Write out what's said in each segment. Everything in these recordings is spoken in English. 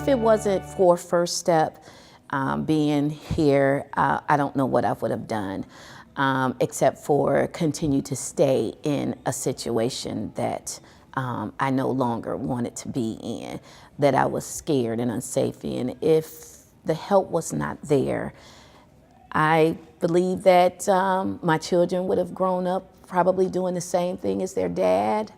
If it wasn't for First Step being here, I don't know what I would have done, except for continue to stay in a situation that I no longer wanted to be in, that I was scared and unsafe in. If the help was not there, I believe that my children would have grown up probably doing the same thing as their dad.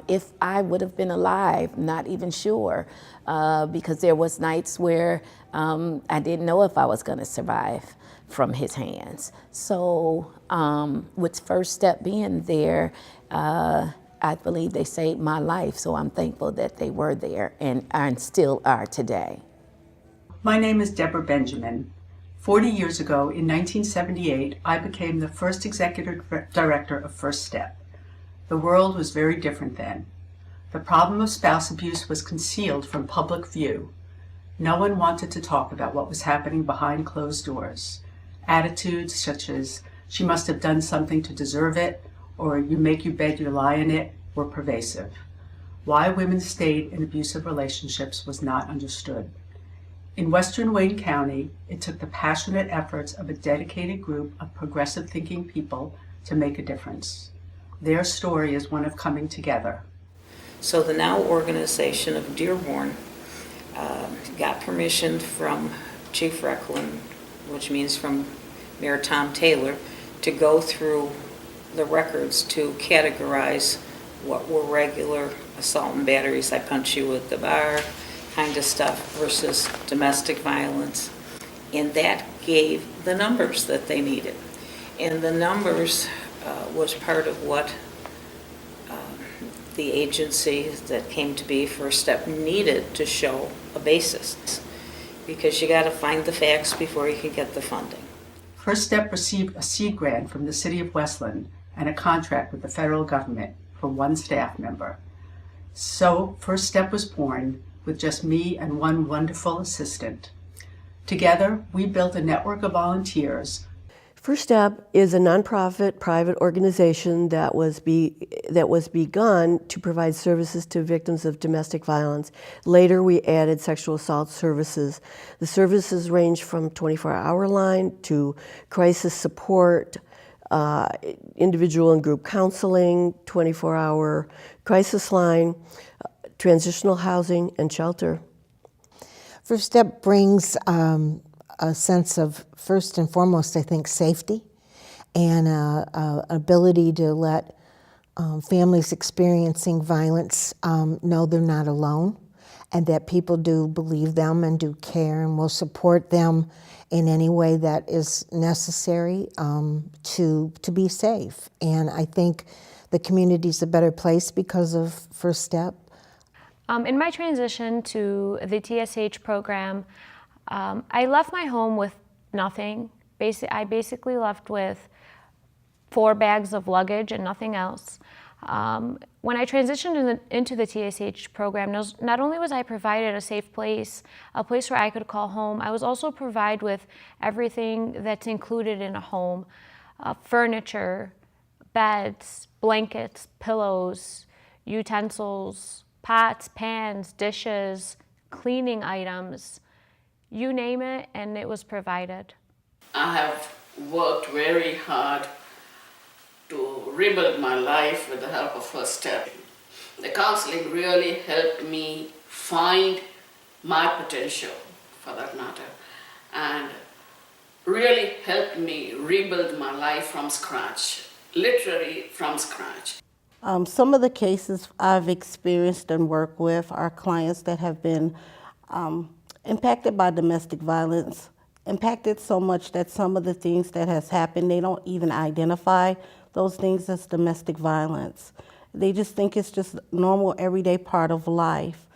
If I would have been alive, not even sure, because there was nights where I didn't know if I was going to survive from his hands. So with First Step being there, I believe they saved my life. So I'm thankful that they were there and still are today. My name is Deborah Benjamin. 40 years ago, in 1978, I became the first executive director of First Step. The world was very different then. The problem of spouse abuse was concealed from public view. No one wanted to talk about what was happening behind closed doors. Attitudes such as, "She must have done something to deserve it," or "You make your bed, you lie in it," were pervasive. Why women stayed in abusive relationships was not understood. In Western Wayne County, it took the passionate efforts of a dedicated group of progressive thinking people to make a difference. Their story is one of coming together. So the NOW organization of Dearborn got permission from Chief Recklin, which means from Mayor Tom Taylor, to go through the records to categorize what were regular assault and batteries, I punch you at the bar kind of stuff, versus domestic violence. And that gave the numbers that they needed. And the numbers was part of what the agency that came to be, First Step, needed to show a basis, because you got to find the facts before you can get the funding. First Step received a seed grant from the City of Westland and a contract with the federal government for one staff member. So First Step was born with just me and one wonderful assistant. Together, we built a network of volunteers. First Step is a nonprofit private organization that was begun to provide services to victims of domestic violence. Later, we added sexual assault services. The services range from 24-hour line to crisis support, individual and group counseling, 24-hour crisis line, transitional housing, and shelter. First Step brings a sense of, first and foremost, I think, safety and ability to let families experiencing violence know they're not alone, and that people do believe them and do care and will support them in any way that is necessary to be safe. And I think the community's a better place because of First Step. In my transition to the TSH program, I left my home with nothing. I basically left with 4 bags of luggage and nothing else. When I transitioned into the TSH program, not only was I provided a safe place, a place where I could call home, I was also provided with everything that's included in a home: furniture, beds, blankets, pillows, utensils, pots, pans, dishes, cleaning items, you name it, and it was provided. I have worked very hard to rebuild my life with the help of First Step. The counseling really helped me find my potential, for that matter, and really helped me rebuild my life from scratch, literally from scratch. Some of the cases I've experienced and worked with are clients that have been impacted by domestic violence, impacted so much that some of the things that has happened, they don't even identify those things as domestic violence. They just think it's just normal, everyday part of life.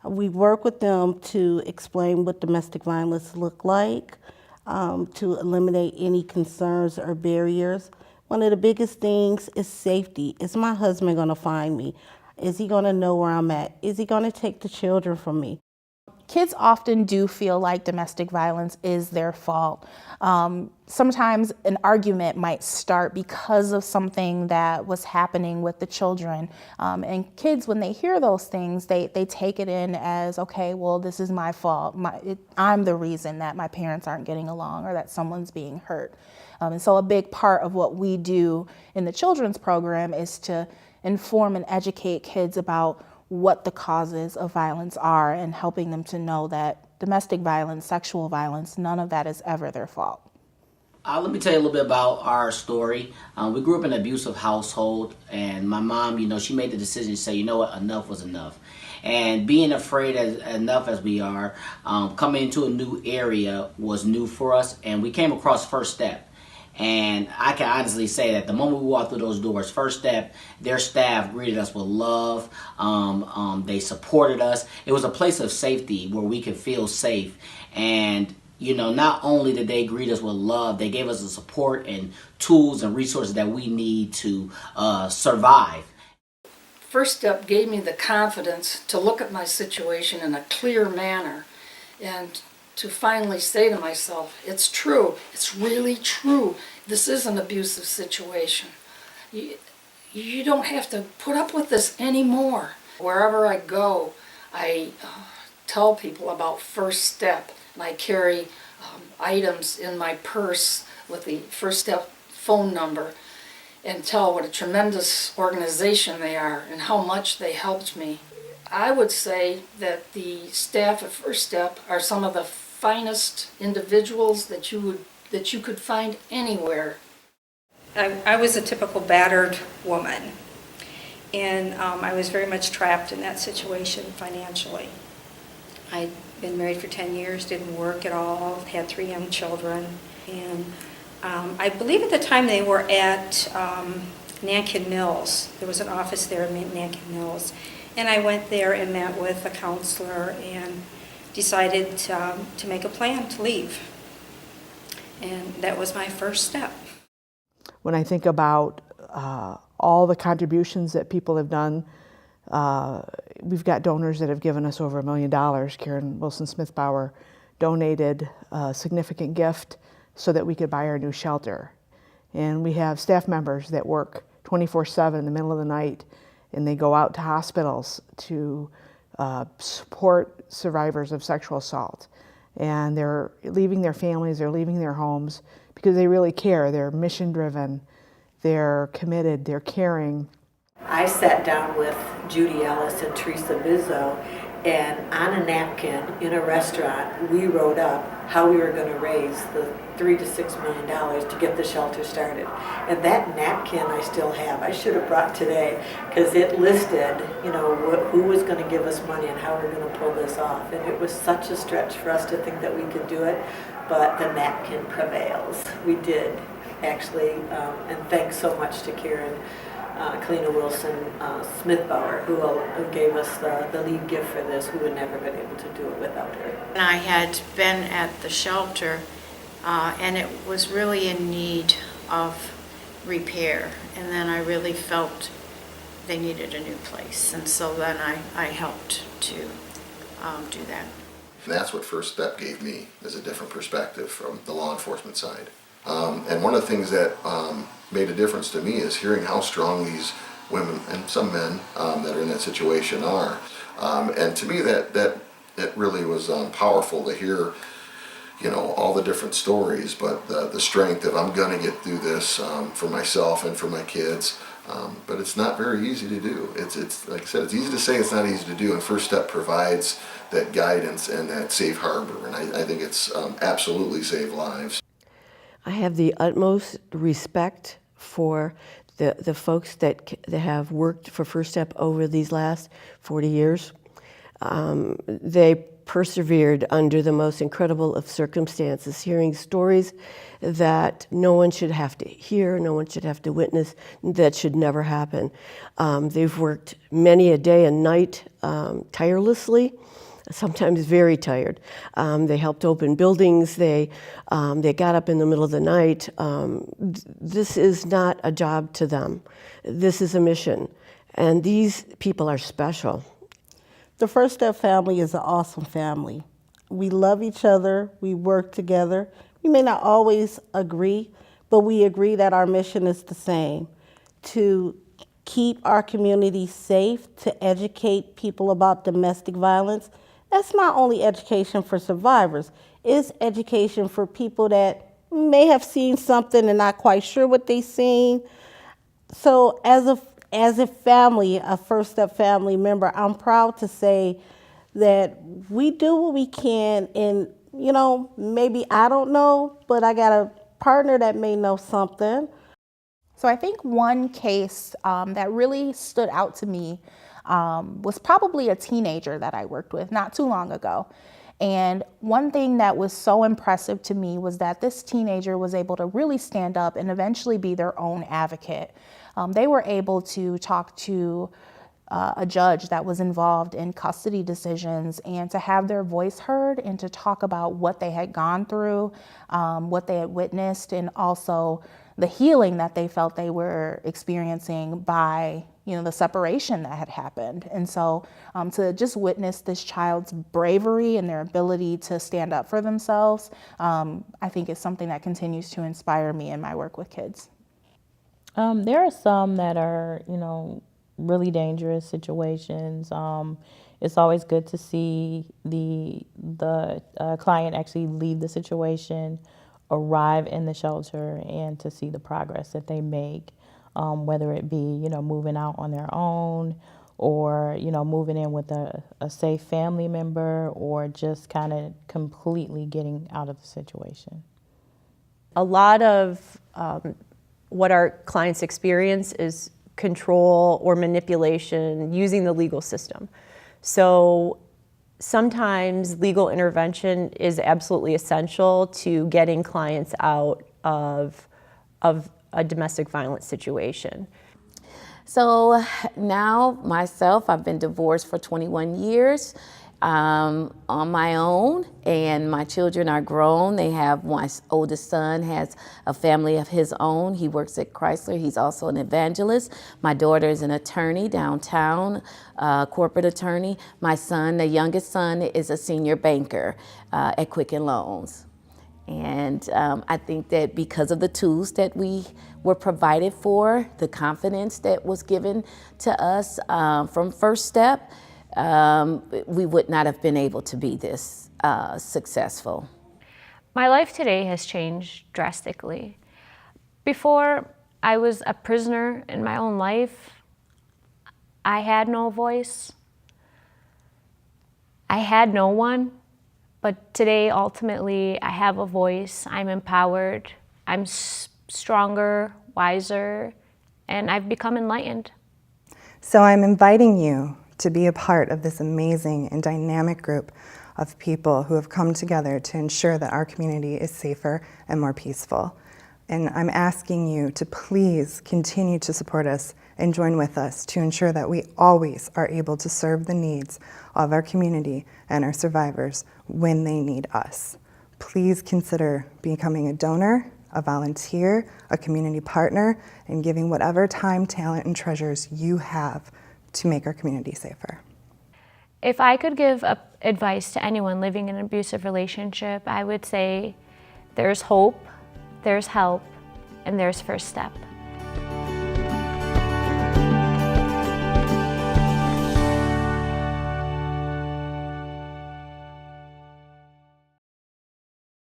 We work with them to explain what domestic violence look like, to eliminate any concerns or barriers. One of the biggest things is safety. Is my husband gonna find me? Is he gonna know where I'm at? Is he gonna take the children from me? kids often do feel like domestic violence is their fault. Sometimes an argument might start because of something that was happening with the children. And kids, when they hear those things, they take it in as, okay, well, this is my fault. I'm the reason that my parents aren't getting along or that someone's being hurt. And so a big part of what we do in the children's program is to inform and educate kids about what the causes of violence are and helping them to know that domestic violence, sexual violence, none of that is ever their fault. Let me tell you a little bit about our story. We grew up in an abusive household, and my mom, she made the decision to say, you know what, enough was enough. And being afraid enough as we are, coming into a new area was new for us, and we came across First Step. And I can honestly say that the moment we walked through those doors, First Step, their staff greeted us with love. They supported us. It was a place of safety where we could feel safe. And not only did they greet us with love, they gave us the support and tools and resources that we need to survive. First Step gave me the confidence to look at my situation in a clear manner and to finally say to myself, it's true, it's really true. This is an abusive situation. You don't have to put up with this anymore. Wherever I go, I tell people about First Step. And I carry items in my purse with the First Step phone number and tell what a tremendous organization they are and how much they helped me. I would say that the staff at First Step are some of the finest individuals that you could find anywhere. I was a typical battered woman, and I was very much trapped in that situation financially. I'd been married for 10 years, didn't work at all, had 3 young children, and I believe at the time they were at Nankin Mills. There was an office there in Nankin Mills, and I went there and met with a counselor and decided to make a plan to leave, and that was my first step. When I think about all the contributions that people have done, we've got donors that have given us over $1 million. Karen Wilson Smith-Bauer donated a significant gift so that we could buy our new shelter. And we have staff members that work 24/7 in the middle of the night, and they go out to hospitals to support survivors of sexual assault. And they're leaving their families, they're leaving their homes because they really care. They're mission driven, they're committed, they're caring. I sat down with Judy Ellis and Teresa Bizzo, and on a napkin in a restaurant, we wrote up how we were going to raise the $3 to $6 million to get the shelter started. And that napkin I still have. I should have brought today because it listed, who was going to give us money and how we were going to pull this off. And it was such a stretch for us to think that we could do it, but the napkin prevails. We did, actually, and thanks so much to Karen. Kalina Wilson Smith-Bauer, who gave us the lead gift for this. We would never have been able to do it without her. And I had been at the shelter, and it was really in need of repair. And then I really felt they needed a new place. And so then I helped to do that. And that's what First Step gave me, is a different perspective from the law enforcement side. And one of the things that made a difference to me is hearing how strong these women and some men that are in that situation are. And to me that it really was powerful to hear, all the different stories, but the strength of I'm gonna get through this for myself and for my kids. But it's not very easy to do. It's like I said, it's easy to say, it's not easy to do, and First Step provides that guidance and that safe harbor, and I think it's absolutely saved lives. I have the utmost respect for the folks that have worked for First Step over these last 40 years. They persevered under the most incredible of circumstances, hearing stories that no one should have to hear, no one should have to witness, that should never happen. They've worked many a day and night tirelessly, sometimes very tired. They helped open buildings, they got up in the middle of the night. This is not a job to them. This is a mission. And these people are special. The First Step family is an awesome family. We love each other, we work together. We may not always agree, but we agree that our mission is the same, to keep our community safe, to educate people about domestic violence. That's not only education for survivors, it's education for people that may have seen something and not quite sure what they've seen. So as a family, a First Step family member, I'm proud to say that we do what we can, and maybe I don't know, but I got a partner that may know something. So I think one case that really stood out to me was probably a teenager that I worked with not too long ago. And one thing that was so impressive to me was that this teenager was able to really stand up and eventually be their own advocate. They were able to talk to a judge that was involved in custody decisions and to have their voice heard and to talk about what they had gone through, what they had witnessed, and also the healing that they felt they were experiencing by the separation that had happened. And so to just witness this child's bravery and their ability to stand up for themselves, I think is something that continues to inspire me in my work with kids. There are some that are, really dangerous situations. It's always good to see the client actually leave the situation, arrive in the shelter, and to see the progress that they make, whether it be, moving out on their own, or, moving in with a safe family member, or just kind of completely getting out of the situation. A lot of what our clients experience is control or manipulation using the legal system. So sometimes legal intervention is absolutely essential to getting clients out of a domestic violence situation. So now myself, I've been divorced for 21 years. On my own, and my children are grown. My oldest son has a family of his own. He works at Chrysler. He's also an evangelist. My daughter is an attorney downtown, corporate attorney. My son, the youngest son, is a senior banker at Quicken Loans. And I think that because of the tools that we were provided for, the confidence that was given to us from First Step, we would not have been able to be this successful. My life today has changed drastically. Before, I was a prisoner in my own life. I had no voice. I had no one. But today, ultimately, I have a voice. I'm empowered. I'm stronger, wiser, and I've become enlightened. So I'm inviting you to be a part of this amazing and dynamic group of people who have come together to ensure that our community is safer and more peaceful. And I'm asking you to please continue to support us and join with us to ensure that we always are able to serve the needs of our community and our survivors when they need us. Please consider becoming a donor, a volunteer, a community partner, and giving whatever time, talent, and treasures you have to make our community safer. If I could give advice to anyone living in an abusive relationship, I would say there's hope, there's help, and there's First Step.